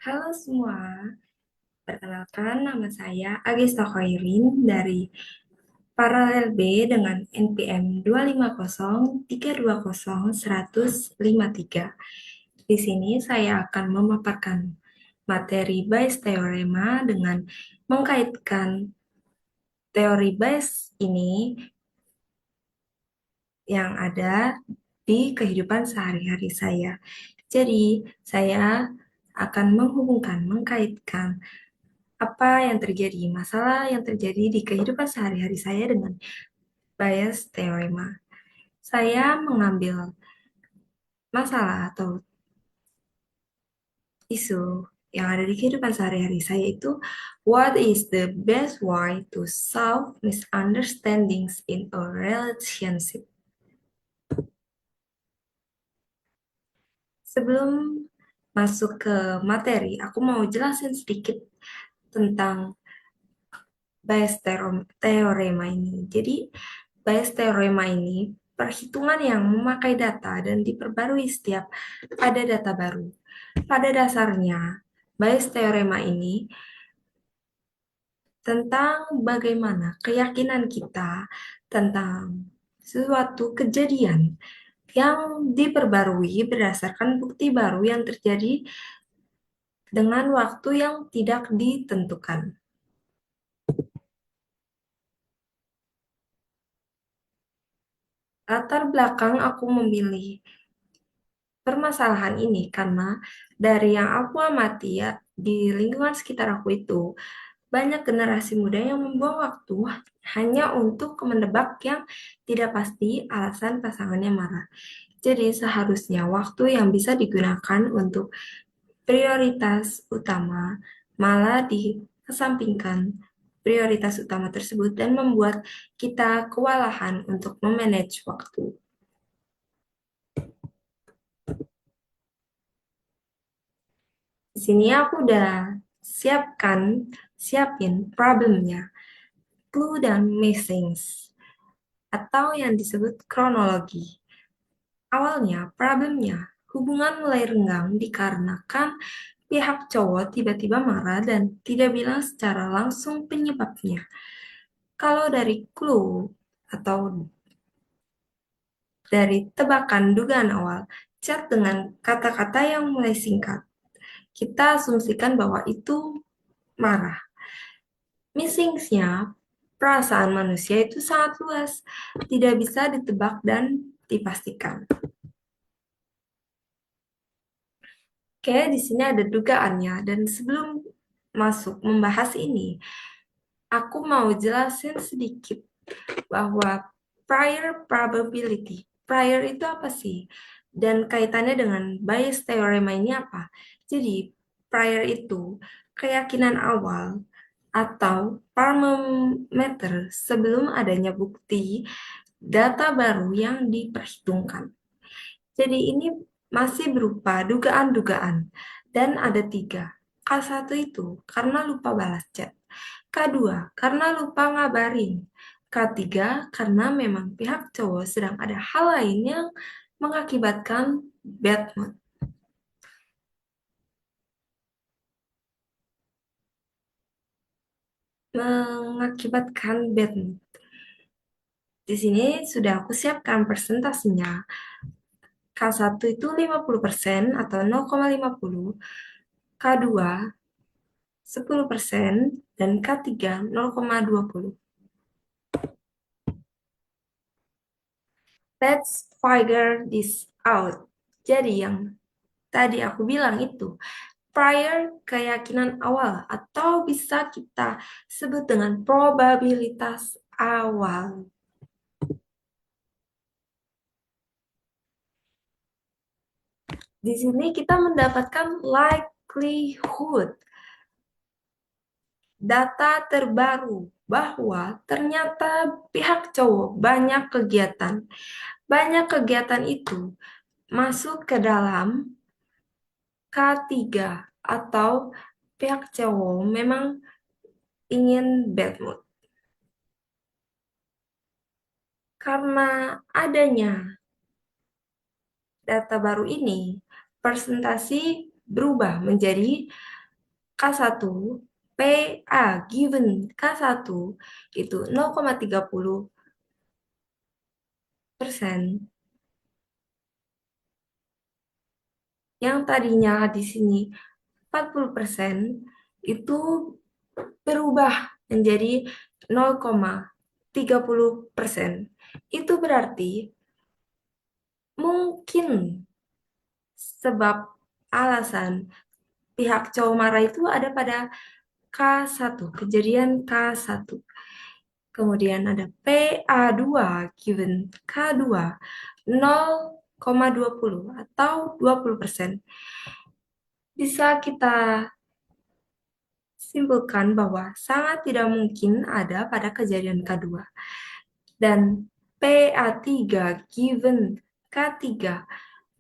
Halo semua, perkenalkan nama saya Agista Khairin dari Paralel B dengan NPM 250320153. Di sini saya akan memaparkan materi Bayes teorema dengan mengkaitkan teori Bayes ini yang ada di kehidupan sehari-hari saya. Jadi, saya akan mengkaitkan apa yang terjadi, masalah yang terjadi di kehidupan sehari-hari saya dengan bias teorema. Saya mengambil masalah atau isu yang ada di kehidupan sehari-hari saya itu, what is the best way to solve misunderstandings in a relationship? Sebelum masuk ke materi, aku mau jelasin sedikit tentang teorema ini. Jadi, Bayes teorema ini perhitungan yang memakai data dan diperbarui setiap ada data baru. Pada dasarnya, Bayes teorema ini tentang bagaimana keyakinan kita tentang suatu kejadian yang diperbarui berdasarkan bukti baru yang terjadi dengan waktu yang tidak ditentukan. Latar belakang aku memilih permasalahan ini karena dari yang aku amati ya di lingkungan sekitar aku itu banyak generasi muda yang membuang waktu hanya untuk menebak yang tidak pasti alasan pasangannya marah. Jadi seharusnya waktu yang bisa digunakan untuk prioritas utama malah dikesampingkan prioritas utama tersebut dan membuat kita kewalahan untuk memanage waktu. Di sini aku udah siapin problemnya, clue dan missings, atau yang disebut kronologi. Awalnya, problemnya, hubungan mulai renggang dikarenakan pihak cowok tiba-tiba marah dan tidak bilang secara langsung penyebabnya. Kalau dari clue atau dari tebakan dugaan awal, chat dengan kata-kata yang mulai singkat, kita asumsikan bahwa itu marah. Missing-nya, perasaan manusia itu sangat luas, tidak bisa ditebak dan dipastikan. Oke, di sini ada dugaannya, dan sebelum masuk membahas ini, aku mau jelasin sedikit bahwa prior probability. Prior itu apa sih? Dan kaitannya dengan Bayes teorema ini apa? Jadi, prior itu keyakinan awal atau parameter sebelum adanya bukti data baru yang diperhitungkan. Jadi ini masih berupa dugaan-dugaan dan ada tiga. K1 itu karena lupa balas chat. K2 karena lupa ngabarin. K3 karena memang pihak cowok sedang ada hal lain yang mengakibatkan bad mood. Mengakibatkan bad mood. Di sini sudah aku siapkan presentasinya. K1 itu 50% atau 0,50, K2 10%, dan K3 0,20. Let's figure this out. Jadi yang tadi aku bilang itu prior keyakinan awal atau bisa kita sebut dengan probabilitas awal. Di sini kita mendapatkan likelihood, data terbaru bahwa ternyata pihak cowok banyak kegiatan. Banyak kegiatan itu masuk ke dalam K3 atau pihak cowok memang ingin bad mood. Karena adanya data baru ini, presentasi berubah menjadi K1, PA given K1 itu 0,30%, yang tadinya di sini 40% itu berubah menjadi 0,30%. Itu berarti mungkin sebab alasan pihak cowok marah itu ada pada K1, kejadian K1. Kemudian ada PA2 given K2 0,20 atau 20%. Bisa kita simpulkan bahwa sangat tidak mungkin ada pada kejadian K2. Dan PA3 given K3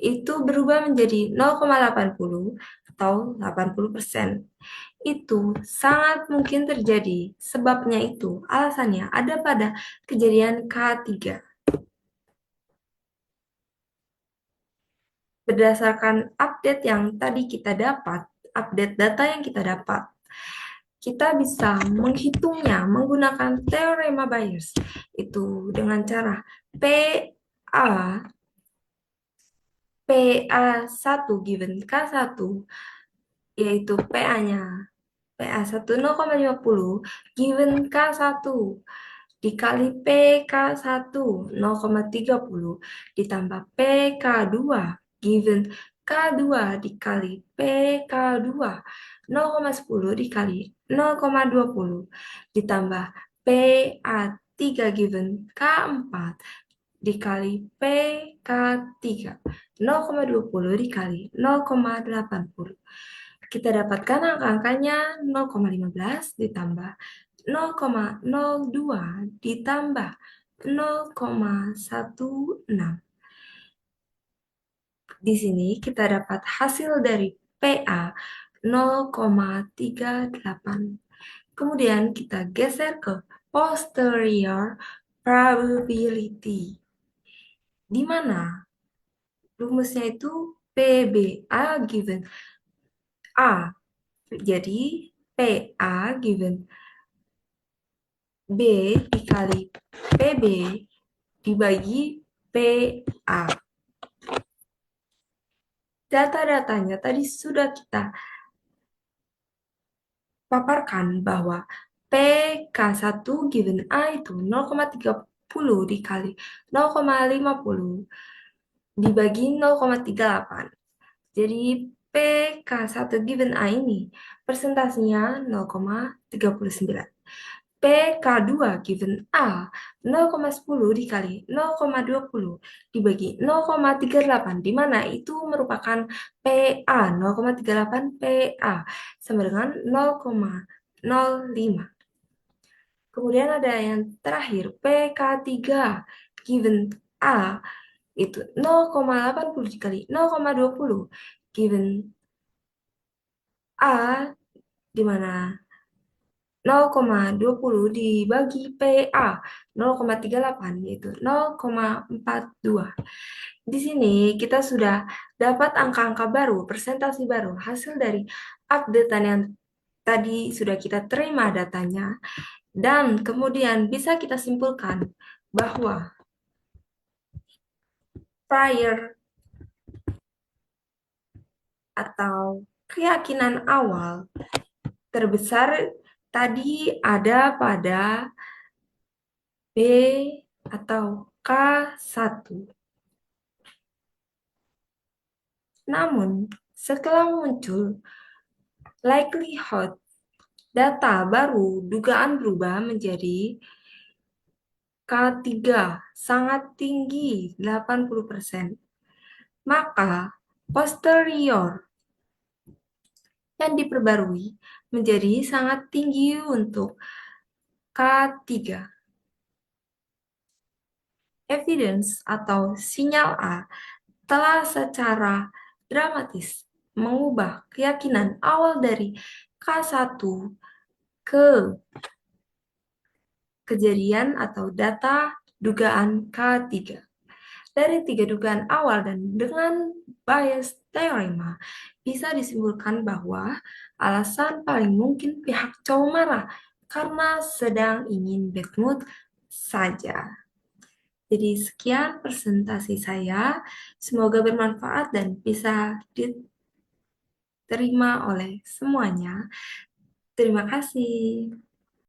itu berubah menjadi 0,80 atau 80%. Itu sangat mungkin terjadi. Sebabnya itu, alasannya ada pada kejadian K3. Berdasarkan update yang tadi kita dapat, update data yang kita dapat, kita bisa menghitungnya menggunakan teorema Bayes. Itu dengan cara PA PA1 given K1, yaitu PA-nya PA1 0,50 given K1 dikali PK1 0,30 ditambah PK2 given K2 dikali PK2 0,10 dikali 0,20 ditambah PA3 given K4 dikali PK3 0,20 dikali 0,80. Kita dapatkan angka-angkanya 0,15 ditambah 0,02 ditambah 0,16. Di sini kita dapat hasil dari PA 0,38. Kemudian kita geser ke posterior probability, di mana rumusnya itu PBA given A. Jadi PA given B dikali PB dibagi PA. Data-datanya tadi sudah kita paparkan bahwa PK1 given A itu 0,30 dikali 0,50 dibagi 0,38. Jadi PK1 given A ini persentasenya 0,39. PK2 given A 0,10 dikali 0,20 dibagi 0,38, di mana itu merupakan PA 0,38 PA sama dengan 0,05. Kemudian ada yang terakhir PK3 given A itu 0,80 dikali 0,20 given A, di mana 0,20 dibagi PA 0,38 yaitu 0,42. Di sini kita sudah dapat angka-angka baru, presentasi baru, hasil dari updatean yang tadi sudah kita terima datanya, dan kemudian bisa kita simpulkan bahwa prior atau keyakinan awal terbesar tadi ada pada B atau K1. Namun, setelah muncul likelihood data baru, dugaan berubah menjadi K3 sangat tinggi 80%. Maka posterior yang diperbarui menjadi sangat tinggi untuk K3. Evidence atau sinyal A telah secara dramatis mengubah keyakinan awal dari K1 ke kejadian atau data dugaan K3. Dari tiga dugaan awal dan dengan Bayes teorema, bisa disimpulkan bahwa alasan paling mungkin pihak cowok marah karena sedang ingin bad mood saja. Jadi sekian presentasi saya. Semoga bermanfaat dan bisa diterima oleh semuanya. Terima kasih.